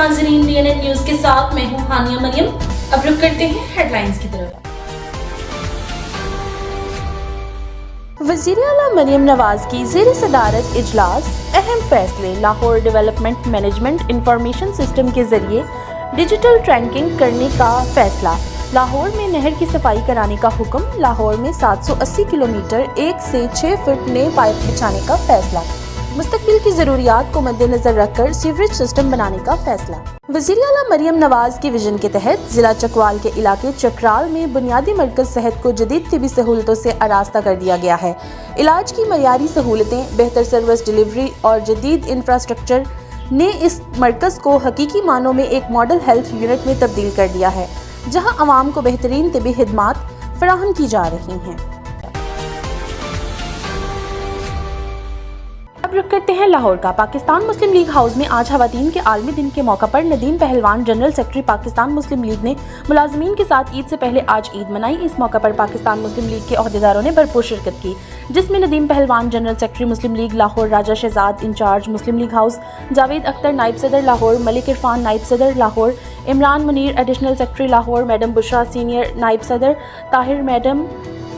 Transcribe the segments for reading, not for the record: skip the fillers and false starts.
नाज़रीन, DNN news के साथ मैं हूं हानिया मरियम। अब रुक करते हैं हेडलाइंस की तरफ। वज़ीर आला मरियम नवाज की ज़ेर सदारत इजलास, अहम फैसले। Lahore development management information system के जरिए डिजिटल ट्रैकिंग करने का फैसला। लाहौर में नहर की सफाई कराने का हुक्म। लाहौर में 780 किलोमीटर 1 से 6 फुट नए पाइप बिछाने का फैसला। मुस्तकबिल की ज़रूरियात को मद्देनजर रखकर सीवरेज सिस्टम बनाने का फैसला। वज़ीर आला मरियम नवाज की विजन के तहत जिला चकवाल के इलाके चक्राल में बुनियादी मरकज़ सेहत को जदीद तिबी सहूलतों से आरास्ता कर दिया गया है। इलाज की मयारी सहूलतें, बेहतर सर्विस डिलीवरी और जदीद इंफ्रास्ट्रक्चर ने इस मरकज़ को हकीकी मानों में एक मॉडल हेल्थ यूनिट में तब्दील कर दिया है, जहां अवाम को बेहतरीन तिबी खिदमात फराहम की जा रही हैं। अब रुक करते हैं लाहौर का। पाकिस्तान मुस्लिम लीग हाउस में आज खवातीन के आलमी दिन के मौका पर नदीम पहलवान जनरल सेक्रेटरी पाकिस्तान मुस्लिम लीग ने मुलाजमीन के साथ ईद से पहले आज ईद मनाई। इस मौका पर पाकिस्तान मुस्लिम लीग के अहदेदारों ने भरपूर शिरकत की, जिसमें Nadeem Pehlwan general secretary Muslim League Lahore, Raja Shahzad incharge Muslim League house, Javed Akhtar नायब सदर लाहौर, मलिक इरफान नायब सदर Lahore, Imran Munir additional secretary Lahore, madam Bushra senior नायब सदर, ताहिर मैडम,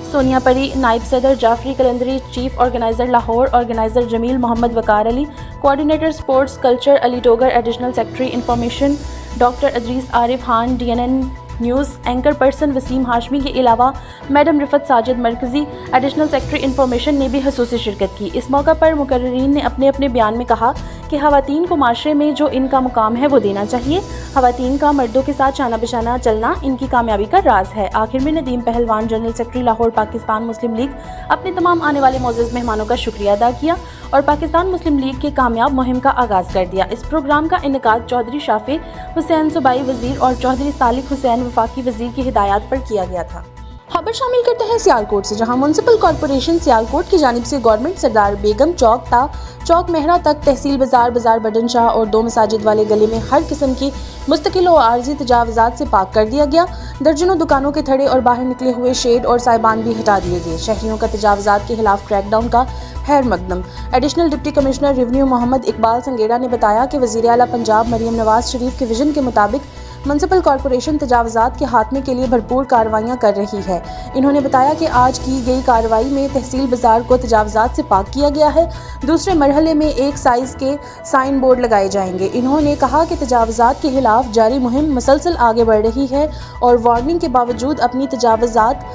सोनिया परी नायब सदर, Jafri Qalandari chief organiser Lahore, organiser Jameel Mohammad Waqar Ali, coordinator sports culture Ali Dogar, additional secretary information doctor Idrees Arif Khan, DNN news anchor person Waseem Hashmi के अलावा मैडम रिफत साजिद मरकज़ी एडिशनल सेक्रेटरी इंफॉर्मेशन ने भी खसूसी शिरकत की। इस मौका पर मुकर्रीन ने अपने अपने बयान में कहा कि खवातीन को माशरे में जो इनका मुकाम है वो देना चाहिए। खवातीन का मर्दों के साथ शाना बिशाना चलना इनकी कामयाबी का राज है। आखिर में नदीम पहलवान जनरल सेक्रेटरी लाहौर पाकिस्तान मुस्लिम लीग अपने तमाम आने वाले मोअज़्ज़ज़ मेहमानों का शुक्रिया अदा किया और पाकिस्तान मुस्लिम लीग के कामयाब मुहिम का आगाज़ कर दिया। इस प्रोग्राम का इनेकाद चौधरी शाफी हुसैन सूबाई वज़ीर और चौधरी सालिक हुसैन वफाकी वज़ीर की हिदायत पर किया गया था। खबर शामिल करते हैं सियालकोट से, जहां म्युनिसिपल कॉर्पोरेशन सियालकोट की जानिब से गवर्नमेंट सरदार बेगम चौक ता चौक मेहरा तक, तहसील बाजार, बाजार बडन शाह और 2 मसाजिद वाले गले में हर किस्म की मुस्तकिल और आर्जी तजावज़ात से पाक कर दिया गया। दर्जनों दुकानों के थड़े और बाहर निकले हुए शेड और साइबान भी हटा दिए गए। शहरियों का तजावज़ात के खिलाफ क्रैकडाउन का खैर मकदम। Additional deputy commissioner revenue Mohammad Iqbal Sangera ने बताया कि वज़ीर आला पंजाब मरियम नवाज शरीफ के विजन के मुताबिक म्युनिसिपल कॉर्पोरेशन तजावज़ात के खात्मे के लिए भरपूर कार्रवाइयाँ कर रही है। इन्होंने बताया कि आज की गई कार्रवाई में तहसील बाजार को तजावज़ात से पाक किया गया है। दूसरे मरहले में एक साइज़ के साइन बोर्ड लगाए जाएंगे। इन्होंने कहा कि तजावज़ात के खिलाफ जारी मुहिम मुसलसल आगे बढ़ रही है और वार्निंग के बावजूद अपनी तजावज़ात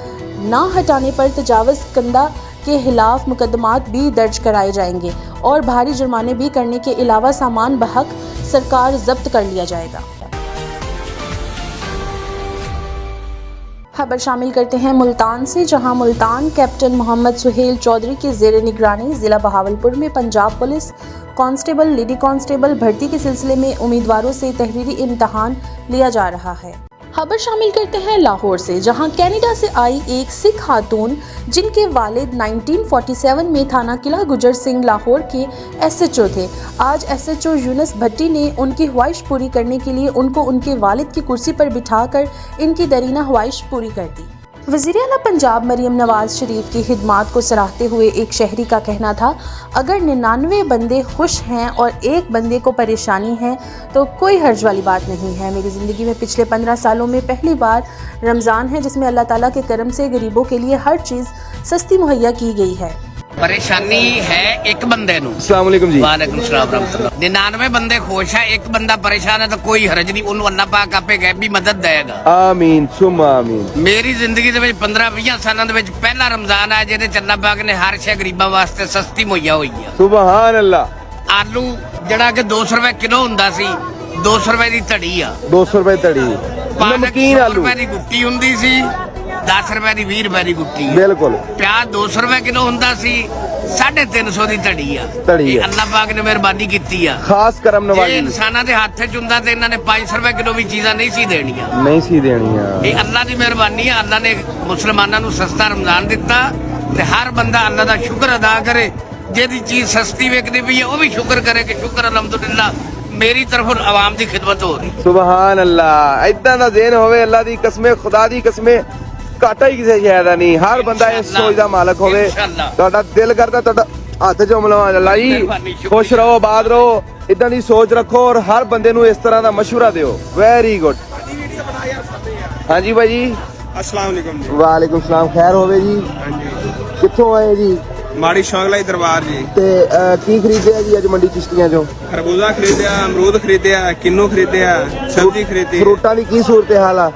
ना हटाने पर तजावज़ कंदा के खिलाफ मुकदमात भी दर्ज कराए जाएंगे और भारी जुर्माने भी करने के अलावा सामान बहक सरकार जब्त कर लिया जाएगा। खबर शामिल करते हैं मुल्तान से, जहां मुल्तान कैप्टन मोहम्मद सुहेल चौधरी के ज़ेर निगरानी ज़िला बहावलपुर में Punjab police constable, lady constable भर्ती के सिलसिले में उम्मीदवारों से तहरीरी इम्तहान लिया जा रहा है। खबर शामिल करते हैं लाहौर से, जहां कनाडा से आई एक सिख खातून जिनके वालिद 1947 में थाना किला गुजर सिंह लाहौर के SHO थे, आज SHO यूनुस भट्टी ने उनकी ख्वाहिश पूरी करने के लिए उनको उनके वालिद की कुर्सी पर बिठाकर इनकी दरीना ख्वाहिश पूरी कर दी। वज़ीर आला पंजाब मरियम नवाज शरीफ की खिदमात को सराहते हुए एक शहरी का कहना था, अगर 99 बंदे खुश हैं और एक बंदे को परेशानी है तो कोई हर्ज वाली बात नहीं है। मेरी ज़िंदगी में पिछले 15 सालों में पहली बार रमज़ान है जिसमें अल्लाह ताला के करम से गरीबों के लिए हर चीज़ सस्ती मुहैया की गई है। परेशानी है एक बंदे नूं। अस्सलाम वालेकुम जी। वालेकुम सलाम रहमतुल्लाह। 99 बंदे खुश है, एक बंदा परेशान है तो कोई हरज नहीं, उन्होंने अल्लाह पाक आपे गैबी मदद देगा। आमीन सुम आमीन। मेरी जिंदगी ਦੇ ਵਿੱਚ 15-20 ਸਾਲਾਂ ਦੇ ਵਿੱਚ ਪਹਿਲਾ ਰਮਜ਼ਾਨ ਆ ਜਿਹਦੇ ਚ ਅੱਲਾਹ ਪਾਕ ਨੇ ਹਰ ਸ਼ੈ ਗਰੀਬਾਂ ਵਾਸਤੇ ਸਸਤੀ ਮੁਹੱਈਆ ਹੋਈ ਆ। ਸੁਭਾਨ ਅੱਲਾਹ। ਆਲੂ ਜਿਹੜਾ ਕਿ 200 ਰੁਪਏ ਕਿਲੋ ਹੁੰਦਾ ਸੀ, 200 ਰੁਪਏ ਦੀ ਧੜੀ ਆ। 200 ਰੁਪਏ ਧੜੀ। ਨਮਕੀਨ ਆਲੂ 100 ਰੁਪਏ ਦੀ ਗੁੱਟੀ ਹੁੰਦੀ ਸੀ, 10 ਰੁਪਏ ਦੀ 20 ਰੁਪਏ ਦੀ ਗੁੱਟੀ। ਬਿਲਕੁਲ। ਪਿਆਜ਼ 200 ਰੁਪਏ ਕਿਲੋ ਹੁੰਦਾ ਸੀ, 350 ਦੀ ਧੜੀ ਆ। ਇਹ ਅੱਲਾਹ ਪਾਕ ਨੇ ਮਿਹਰਬਾਨੀ ਕੀਤੀ ਆ, ਖਾਸ ਕਰਮ ਨਵਾਜ਼ੀ। ਇਹ ਇਨਸਾਨਾਂ ਦੇ ਹੱਥ 'ਚ ਹੁੰਦਾ ਤੇ ਇਹਨਾਂ ਨੇ 500 ਰੁਪਏ ਕਿਲੋ ਵੀ ਚੀਜ਼ਾਂ ਨਹੀਂ ਸੀ ਦੇਣੀਆਂ। ਇਹ ਅੱਲਾਹ ਦੀ ਮਿਹਰਬਾਨੀ ਆ। ਅੱਲਾਹ ਨੇ ਮੁਸਲਮਾਨਾਂ ਨੂੰ ਸਸਤਾ ਰਮਜ਼ਾਨ ਦਿੱਤਾ ਤੇ ਹਰ ਬੰਦਾ ਅੱਲਾਹ ਦਾ ਸ਼ੁਕਰ ਅਦਾ ਕਰੇ। ਜਿਹਦੀ ਚੀਜ਼ ਸਸਤੀ ਵਿਕਦੀ ਪਈ ਹੈ ਉਹ ਵੀ ਸ਼ੁਕਰ ਕਰੇ ਕਿ ਸ਼ੁਕਰ ਅਲਹਮਦੁਲਿਲਾ ਮੇਰੀ ਤਰਫੋਂ ਆਵਾਮ ਦੀ ਖਿਦਮਤ ਹੋ ਰਹੀ। ਸੁਭਾਨ ਅੱਲਾਹ। ਇਦਾਂ ਦਾ ਜ਼ੇਨ ਹੋਵੇ, ਅੱਲਾਹ ਦੀ ਕਸਮੇ, ਖੁਦਾ ਦੀ ਕਸਮੇ, ਘਾਟਾ ਹੀ ਕਿਸੇ ਸ਼ੈ ਦਾ ਨਹੀਂ। ਹਰ ਬੰਦਾ ਇਸ ਸੋਚ ਦਾ ਮਾਲਕ ਹੋਵੇ। ਤੁਹਾਡਾ ਦਿਲ ਕਰਦਾ ਤੁਹਾਡਾ ਹੱਥ ਚ ਮਲਾਵਾ ਅੱਲਾ ਜੀ ਮਿਹਰਬਾਨੀ, ਸ਼ੁਕਰੀਆ। ਖੁਸ਼ ਰਹੋ ਆਬਾਦ ਰਹੋ ਇਦਾਂ ਦੀ ਸੋਚ ਰੱਖੋ ਔਰ ਹਰ ਬੰਦੇ ਨੂੰ ਇਸ ਤਰ੍ਹਾਂ ਦਾ ਮਸ਼ਵਰਾ ਦਿਓ ਵੈਰੀ ਗੁੱਡ ਹਾਂਜੀ ਭਾਈ ਜੀ अस्सलाम वालेकुम जी। ਵਾਲੇਕੁਮ ਸਲਾਮ ਖੈਰ ਹੋਵੇ ਜੀ हाँ जी ਕਿੱਥੋਂ ਆਏ ਜੀ माड़ी शौगलाई दरबार जी। ਤੇ ਕੀ ਖਰੀਦਿਆ ਜੀ ਅੱਜ ਮੰਡੀ ਚਿਸ਼ਤੀਆਂ ਚੋਂ खरबूजा खरीदया, अमरूद खरीदया, किन्नू खरीदया, सब्जी खरीदी। ਫਰੂਟਾਂ ਦੀ ਕੀ ਸੂਰਤ ਹਾਲ ਆ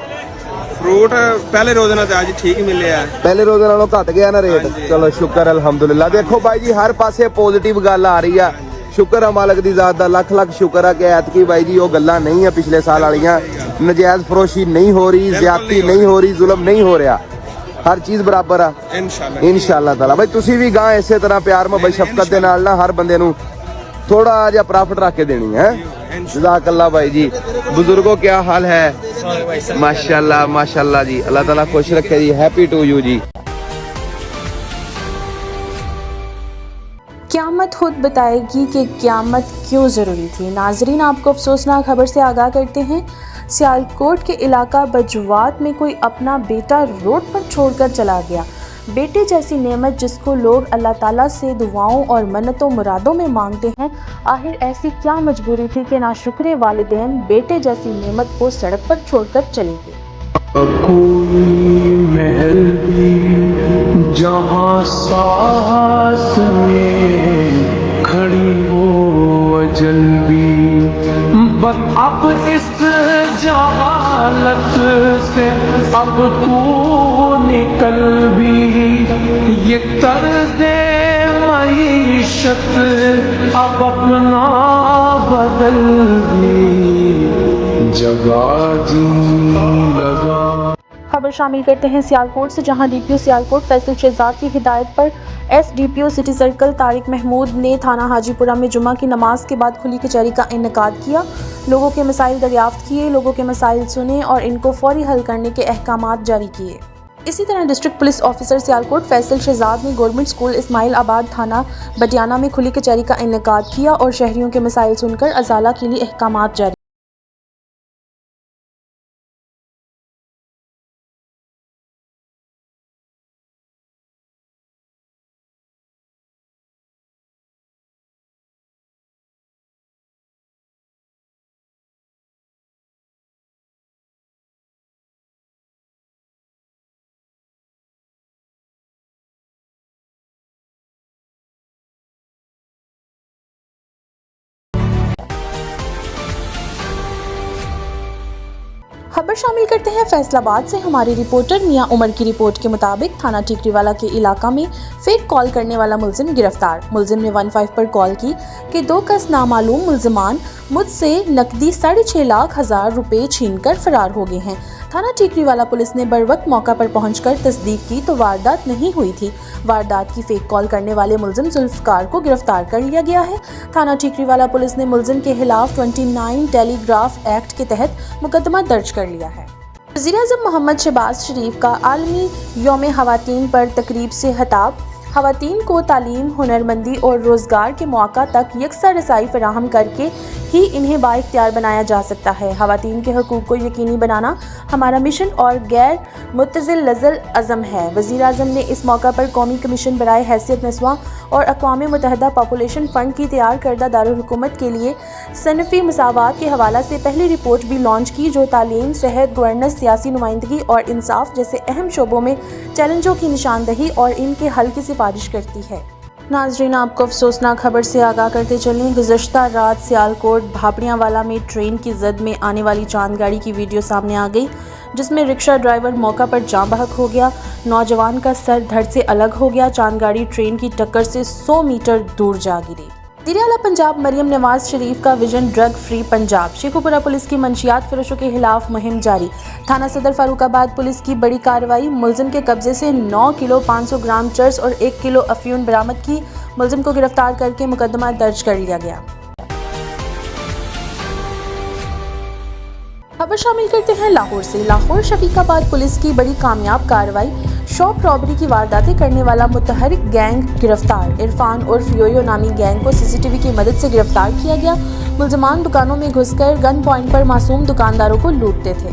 फ्रूट पहले रोज नाल अज ठीक मिले आ। ਪਹਿਲੇ ਰੋਜ਼ ਨਾਲੋਂ ਘਟ ਗਿਆ ਨਾ ਰੇਟ ਹਾਂਜੀ। ਚਲੋ ਸ਼ੁਕਰ ਅਲਹਮਦੁਲਿਲਾ ਦੇਖੋ ਬਾਈ ਜੀ ਹਰ ਪਾਸੇ ਪੋਜ਼ਿਟਿਵ ਗੱਲ ਆ ਰਹੀ ਆ ਸ਼ੁਕਰ ਆ ਮਾਲਕ ਦੀ ਜ਼ਾਤ ਦਾ ਲੱਖ ਲੱਖ ਸ਼ੁਕਰ ਆ ਕਿ ਐਤਕੀ ਬਾਈ ਜੀ ਉਹ ਗੱਲਾਂ ਨਹੀਂ ਆ ਪਿਛਲੇ ਸਾਲ ਵਾਲੀਆਂ ਨਜਾਇਜ਼ ਫਰੋਸ਼ੀ ਨਹੀਂ ਹੋ ਰਹੀ ਜ਼ਿਆਦਤੀ ਨਹੀਂ ਹੋ ਰਹੀ ਜ਼ੁਲਮ ਨਹੀਂ ਹੋ ਰਿਹਾ ਹਰ ਚੀਜ਼ ਬਰਾਬਰ ਆ इंशाल्लाह ਇਨਸ਼ਾਅੱਲਾ ਤਾਲਾ ਬਾਈ ਤੁਸੀਂ ਵੀ ਗਾਂ ਇਸੇ ਤਰ੍ਹਾਂ ਪਿਆਰ ਮੁਹੱਬਤ ਸ਼ਫਕਤ ਦੇ ਨਾਲ ਨਾ ਹਰ ਬੰਦੇ ਨੂੰ ਥੋੜਾ ਜਿਹਾ ਪ੍ਰੋਫਿਟ ਰੱਖ ਕੇ ਦੇਣੀ ਹੈ जज़ाकल्लाह भाई जी बुजुर्गों क्या हाल है माशाल्लाह जी अल्लाह ताला खुश रखे जी हैप्पी टू यू जी क़यामत खुद बताएगी कि क़यामत क्यों ज़रूरी थी। नाजरीन आपको अफसोसनाक खबर से आगाह करते हैं सियालकोट के इलाका बजवात में कोई अपना बेटा रोड पर छोड़कर चला गया। बेटे जैसी नेमत जिसको लोग अल्लाह ताला से दुआओं और मन्नतों मुरादों में मांगते हैं, आखिर ऐसी क्या मजबूरी थी कि नाशुक्रे वालिदैन बेटे जैसी नेमत को सड़क पर छोड़कर चले गए। कोई महल भी जहाँ सास में खड़ी हो अजल भी बस अब इस जहालत से अब तू निकल भी ये तर्ज़े मईशत अब अपना बदल भी जगह जी लगा। खबर शामिल करते हैं सियालकोट से, जहां डीपीओ सियालकोट फैसल शहजाद की हिदायत पर SDPO city circle Tariq Mahmood ने थाना हाजीपुरा में जुमा की नमाज के बाद खुली कचहरी का इनेकाद किया। लोगों के मसाइल दरियाफ्त किए, लोगों के मसाइल सुने और इनको फौरी हल करने के अहकामात जारी किए। इसी तरह district police officer Sialkot Faisal Shahzad ने गवर्नमेंट स्कूल इस्माइल आबाद थाना बटियाना में खुली कचहरी का इनेकाद किया और शहरियों के मसाइल सुनकर अजाला के लिए अहकामात जारी। खबर शामिल करते हैं फैसलाबाद से। हमारे रिपोर्टर मियां उमर की रिपोर्ट के मुताबिक थाना टिकरीवाला के इलाका में फेक कॉल करने वाला मुलजिम गिरफ्तार। मुलजिम ने 15 पर कॉल की कि 2 कस नामालूम मुलजिमान मुझसे नकदी 6.5 लाख रुपए छीनकर फरार हो गए हैं। थाना टिकरीवाला पुलिस ने बरवक्त मौका पर पहुंचकर तस्दीक की तो वारदात नहीं हुई थी। वारदात की फेक कॉल करने वाले मुलजिम जुल्फकार को गिरफ्तार कर लिया गया है। थाना टिकरीवाला पुलिस ने मुलजिम के खिलाफ 29 टेलीग्राफ एक्ट के तहत मुकदमा दर्ज कर लिया है। वज़ीर-ए-आज़म मोहम्मद शहबाज शरीफ का आलमी यौम ख़वातीन पर तकरीब से खिताब। ख़वातीन को तालीम, हुनरमंदी और रोज़गार के मौक़ा तक यकसा रसाई फराहम करके ही इन्हें बाइख्तियार बनाया जा सकता है। ख़वातीन के हकूक़ को यकीनी बनाना हमारा मिशन और गैर मुतज़िल लज़ल अज़म है। वज़ीर-ए-आज़म ने इस मौका पर कौमी कमीशन बराए हैसियत नस्वा और अक़वाम मुत्तहिदा पॉपुलेशन फ़ंड की तैयार करदा दारुल हुकूमत के लिए सनफ़ी मसावात के हवाला से पहली रिपोर्ट भी लॉन्च की, जो तालीम, सेहत, गवर्नेंस, सियासी नुमाइंदगी और इंसाफ जैसे अहम शोबों में चैलेंजों की निशानदही और इनके हल की सिफारिश करती है। नाज़रीन आपको अफसोसनाक खबर से आगाह करते चलें। गुज़श्ता रात सियालकोट भापड़ियावाला में ट्रेन की जद में आने वाली चांद गाड़ी की वीडियो सामने आ गई, जिसमें रिक्शा ड्राइवर मौका पर जाँ बहक हो गया। नौजवान का सर धड़ से अलग हो गया। चांद गाड़ी ट्रेन की टक्कर से 100 मीटर दूर जा गिरी। वज़ीर-ए-आला पंजाब मरियम नवाज शरीफ का vision drug free Punjab. Sheikhupura police की मंशियात फरोशों के खिलाफ मुहिम जारी। थाना सदर फारूकाबाद पुलिस की बड़ी कार्रवाई। मुलजिम के कब्जे से 9 किलो 500 ग्राम चर्स और 1 किलो अफीम बरामद की। मुलजिम को गिरफ्तार करके मुकदमा दर्ज कर लिया गया। खबर शामिल करते हैं लाहौर से। लाहौर शफीकाबाद पुलिस की बड़ी कामयाब कार्रवाई। शॉप रॉबरी की वारदातें करने वाला मुतहरिक गैंग गिरफ्तार। इरफान उर्फ योयो नामी गैंग को सीसीटीवी की मदद से गिरफ्तार किया गया। मुलजमान दुकानों में घुसकर गन पॉइंट पर मासूम दुकानदारों को लूटते थे।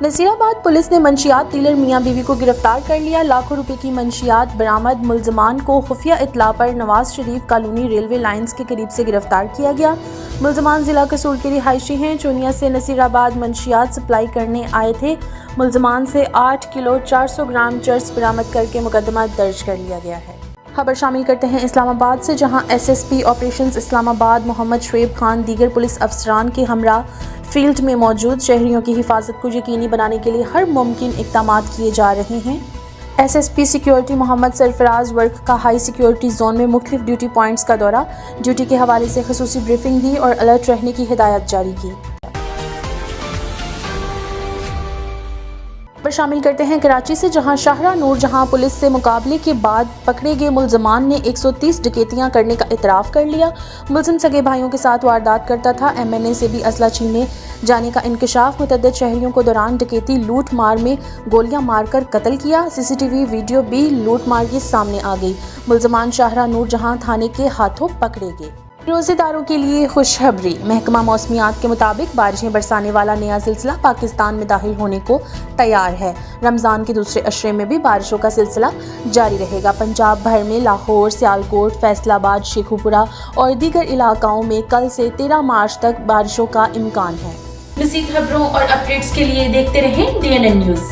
नसीराबाद पुलिस ने मंशियात डीलर मियां बीवी को गिरफ्तार कर लिया। लाखों रुपए की मंशियात बरामद। मुलजमान को खुफिया इत्तला पर Nawaz Sharif colony railway lines के करीब से गिरफ्तार किया गया। मुलजमान जिला कसूल के रिहायशी हैं। चोनिया से नसीराबाद मंशियात सप्लाई करने आए थे। मुलजमान से 8 किलो 400 ग्राम चर्स बरामद करके मुकदमा दर्ज कर लिया गया है। खबर शामिल करते हैं इस्लामाबाद से, जहां एसएसपी ऑपरेशंस इस्लामाबाद मोहम्मद शुएब खान दीगर पुलिस अफसरान के हमरा फील्ड में मौजूद शहरियों की हिफाजत को यकीनी बनाने के लिए हर मुमकिन इक़दामात किए जा रहे हैं। एसएसपी सिक्योरिटी मोहम्मद सरफराज वर्क का हाई सिक्योरिटी जोन में मुख्तलिफ ड्यूटी पॉइंट्स का दौरा, ड्यूटी के हवाले से खसूसी ब्रीफिंग दी और अलर्ट रहने की हिदायत जारी की। पर शामिल करते हैं कराची से, जहां शाहरा नूर जहां पुलिस से मुकाबले के बाद पकड़े गए मुलजमान ने 130 डकैतियां करने का इतराफ़ कर लिया। मुलजिम सगे भाइयों के साथ वारदात करता था। एमएनए से भी असला छीनने जाने का इंकशाफ। मुतअद्दिद शहरियों को दौरान डकैती लूट मार में गोलियां मारकर कत्ल किया। सीसीटीवी वीडियो भी लूट मार के सामने आ गई। मुलजमान शाहरा नूर जहां थाने के हाथों पकड़े गए। रोज़ेदारों के लिए खुशखबरी। महकमा मौसमियात के मुताबिक बारिशें बरसाने वाला नया सिलसिला पाकिस्तान में दाखिल होने को तैयार है। रमज़ान के दूसरे अशरे में भी बारिशों का सिलसिला जारी रहेगा। पंजाब भर में लाहौर, सियालकोट, फैसलाबाद, शेखुपुरा और दीगर इलाकाओं में कल से 13 मार्च तक बारिशों का इम्कान है। मज़ीद खबरों और अपडेट्स के लिए देखते रहें DNN न्यूज़।